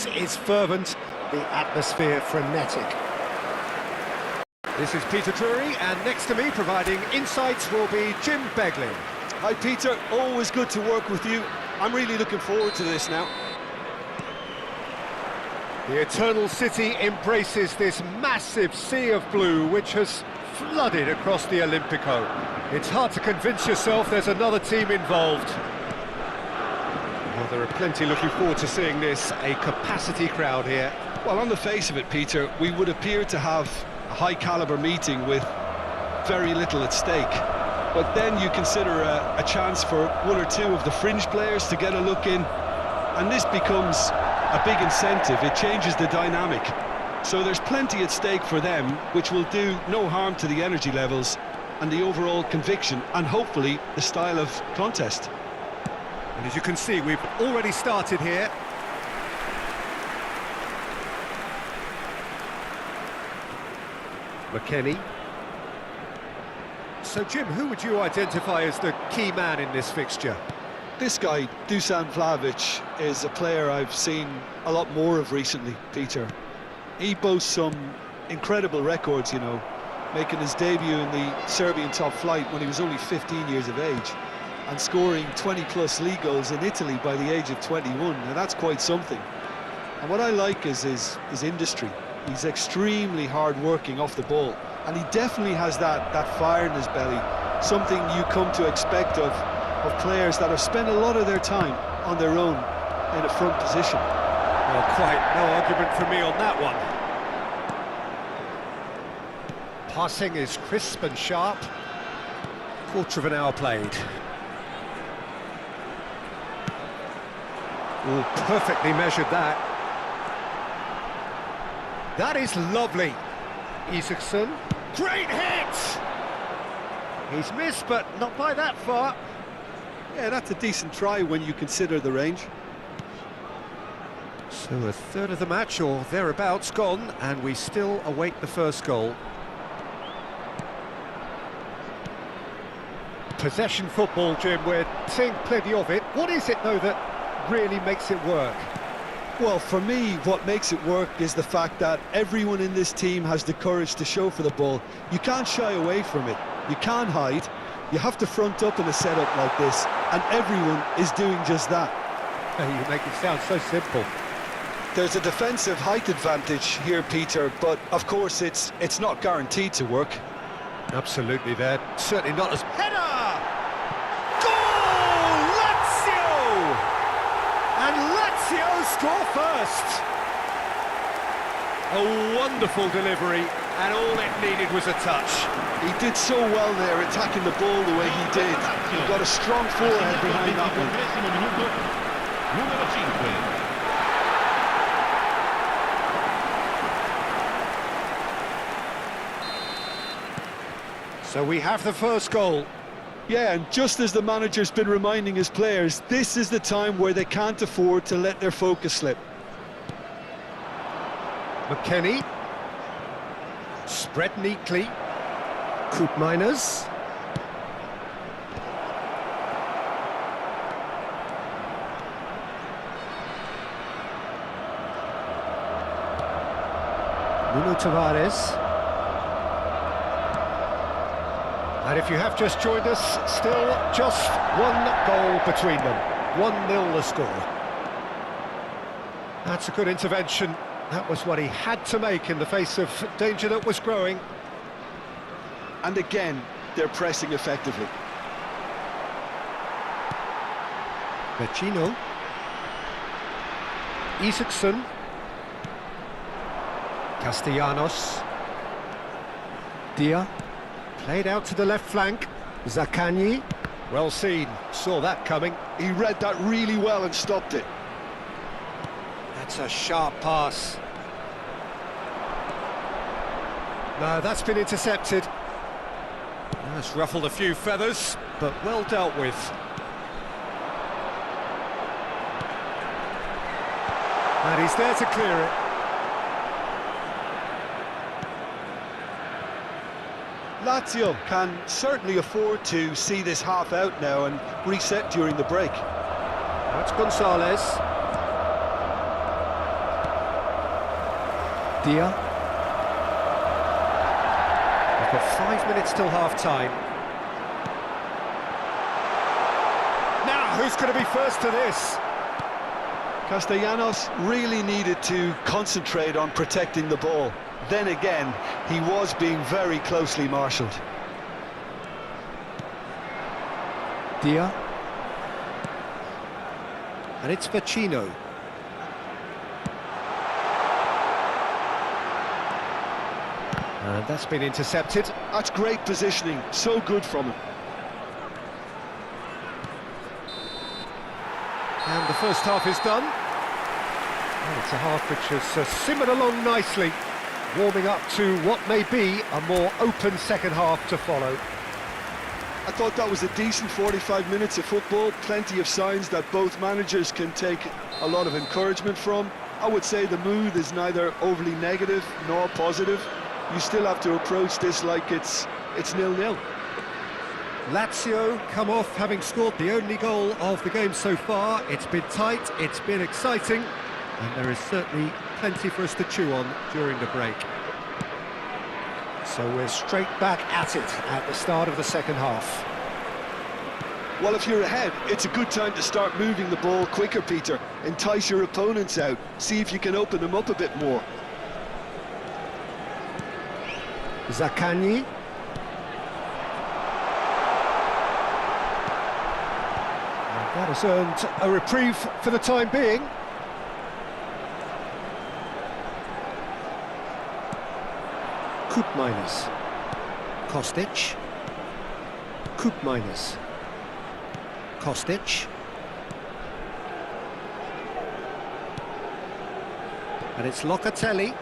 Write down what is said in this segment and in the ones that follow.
noise is fervent, the atmosphere frenetic. This is Peter Drury, and next to me providing insights will be Jim Beglin. Hi Peter, always good to work with you. I'm really looking forward to this now. The Eternal City embraces this massive sea of blue which has flooded across the Olimpico. It's hard to convince yourself there's another team involved. Well, there are plenty looking forward to seeing this, a capacity crowd here. Well, on the face of it, Peter, we would appear to have a high-caliber meeting with very little at stake. But then you consider a chance for one or two of the fringe players to get a look in, and this becomes a big incentive. It changes the dynamic. So there's plenty at stake for them, which will do no harm to the energy levels and the overall conviction, and hopefully the style of contest. And as you can see, we've already started here. McKennie. So, Jim, who would you identify as the key man in this fixture? This guy, Dusan Vlahovic, is a player I've seen a lot more of recently, Peter. He boasts some incredible records, you know, making his debut in the Serbian top flight when he was only 15 years of age, and scoring 20-plus league goals in Italy by the age of 21. Now, that's quite something. And what I like is his industry. He's extremely hard-working off the ball, and he definitely has that fire in his belly, something you come to expect of players that have spent a lot of their time on their own in a front position. Well, quite no argument for me on that one. Passing is crisp and sharp. Quarter of an hour played. Oh, perfectly measured that. That is lovely. Isaacson. Great hit! He's missed, but not by that far. Yeah, that's a decent try when you consider the range. So a third of the match, or thereabouts, gone, and we still await the first goal. Possession football, Jim, we're seeing plenty of it. What is it, though, that really makes it work? Well, for me, what makes it work is the fact that everyone in this team has the courage to show for the ball. You can't shy away from it. You can't hide. You have to front up in a setup like this, and everyone is doing just that. You make it sound so simple. There's a defensive height advantage here, Peter, but of course it's not guaranteed to work. Absolutely, they're certainly not as... Header! Goal! Lazio! And Lazio score first! A wonderful delivery, and all it needed was a touch. He did so well there, attacking the ball the way he did. He got a strong forehead behind that one. So we have the first goal. Yeah, and just as the manager's been reminding his players, this is the time where they can't afford to let their focus slip. McKennie. Spread neatly. Koopmeiners. Nuno Tavares. And if you have just joined us, still just one goal between them. 1-0 the score. That's a good intervention. That was what he had to make in the face of danger that was growing. And again, they're pressing effectively. Vecino. Isaacson. Castellanos. Dia. Played out to the left flank. Zaccagni. Well seen. Saw that coming. He read that really well and stopped it. That's a sharp pass. No, that's been intercepted. That's ruffled a few feathers, but well dealt with. And he's there to clear it. Lazio can certainly afford to see this half out now and reset during the break. That's Gonzalez. Dia. We've got 5 minutes till half-time. Now, who's going to be first to this? Castellanos really needed to concentrate on protecting the ball. Then again, he was being very closely marshalled. Dia. And it's Vecino. And that's been intercepted. That's great positioning, so good from him. And the first half is done. And it's a half which has simmered along nicely, warming up to what may be a more open second half to follow. I thought that was a decent 45 minutes of football, plenty of signs that both managers can take a lot of encouragement from. I would say the mood is neither overly negative nor positive. You still have to approach this like it's 0-0. Lazio come off having scored the only goal of the game so far. It's been tight, it's been exciting, and there is certainly plenty for us to chew on during the break. So we're straight back at it at the start of the second half. Well, if you're ahead, it's a good time to start moving the ball quicker, Peter. Entice your opponents out, see if you can open them up a bit more. Zaccagni. That has earned a reprieve for the time being. Koopmeiners. Kostic. Koopmeiners. Kostic. And it's Locatelli.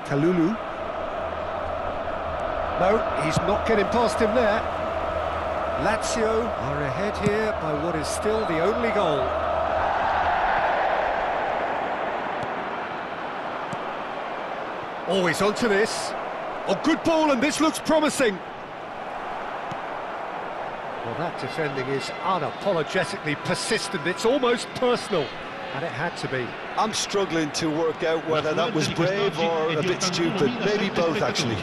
Kalulu. No, he's not getting past him there. Lazio are ahead here by what is still the only goal. Always onto this. Oh, good ball, and this looks promising. Well, that defending is unapologetically persistent. It's almost personal, and it had to be. I'm struggling to work out whether that was brave or a bit stupid. Maybe both, actually.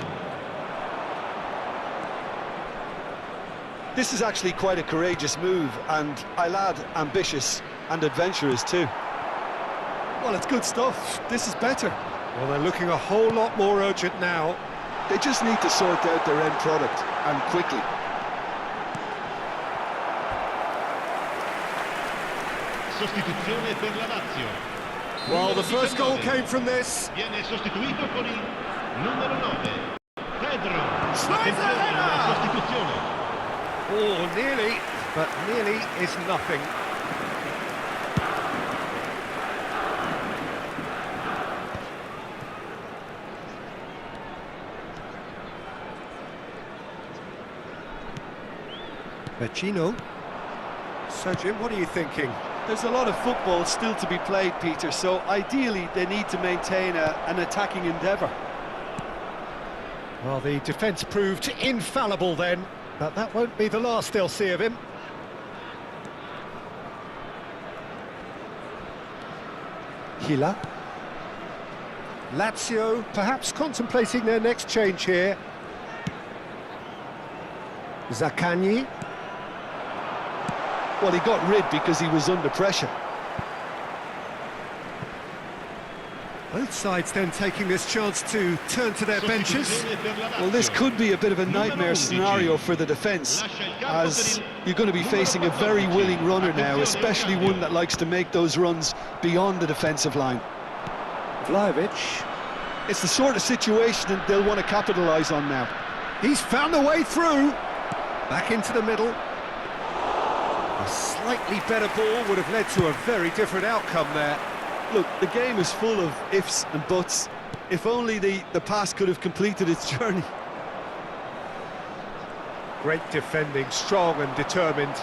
This is actually quite a courageous move, and I'll add ambitious and adventurous too. Well, it's good stuff. This is better. Well, they're looking a whole lot more urgent now. They just need to sort out their end product, and quickly. Sostituzione per la Lazio. Well, the first goal came from this. Viene sostituito con il numero 9. Pedro. Slides the header! Sostituzione. Oh, nearly, but nearly is nothing. Vecino. So, Jim, what are you thinking? There's a lot of football still to be played, Peter, so ideally they need to maintain an attacking endeavour. Well, the defence proved infallible then, but that won't be the last they'll see of him. Hila. Lazio perhaps contemplating their next change here. Zaccagni. Well, he got rid because he was under pressure. Both sides then taking this chance to turn to their benches. Well, this could be a bit of a nightmare scenario for the defence, as you're going to be facing a very willing runner now, especially one that likes to make those runs beyond the defensive line. Vlahovic. It's the sort of situation that they'll want to capitalise on now. He's found a way through. Back into the middle. A slightly better ball would have led to a very different outcome there. Look, the game is full of ifs and buts. If only the pass could have completed its journey. Great defending, strong and determined.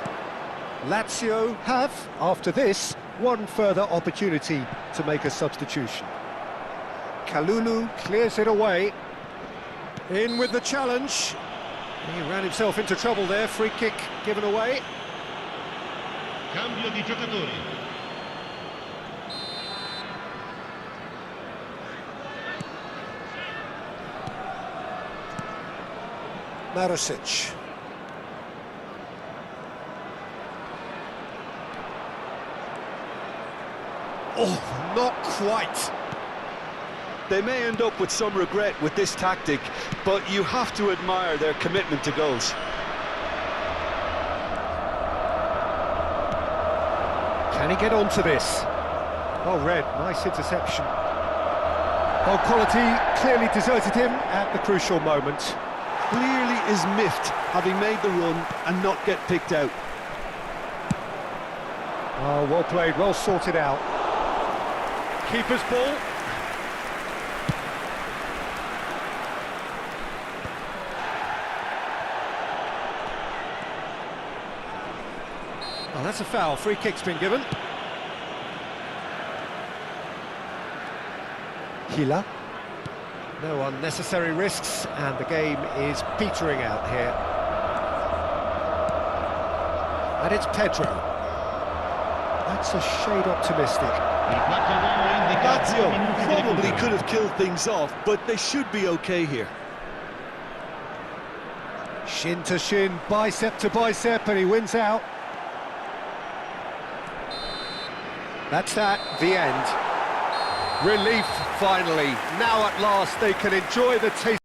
Lazio have, after this, one further opportunity to make a substitution. Kalulu clears it away. In with the challenge. He ran himself into trouble there, free kick given away. Cambio di giocatori. Marusic. Oh, not quite. They may end up with some regret with this tactic, but you have to admire their commitment to goals. Can he get onto this? Oh, Red, nice interception. Oh, quality clearly deserted him at the crucial moment. Clearly is miffed having made the run and not get picked out. Oh, well played, well sorted out. Keeper's ball. Oh, that's a foul. Free kick's been given. Hila. No unnecessary risks, and the game is petering out here. And it's Pedro. That's a shade optimistic. Lazio probably could have killed things off, but they should be okay here. Shin to shin, bicep to bicep, and he wins out. That's that, the end. Relief, finally. Now at last they can enjoy the taste.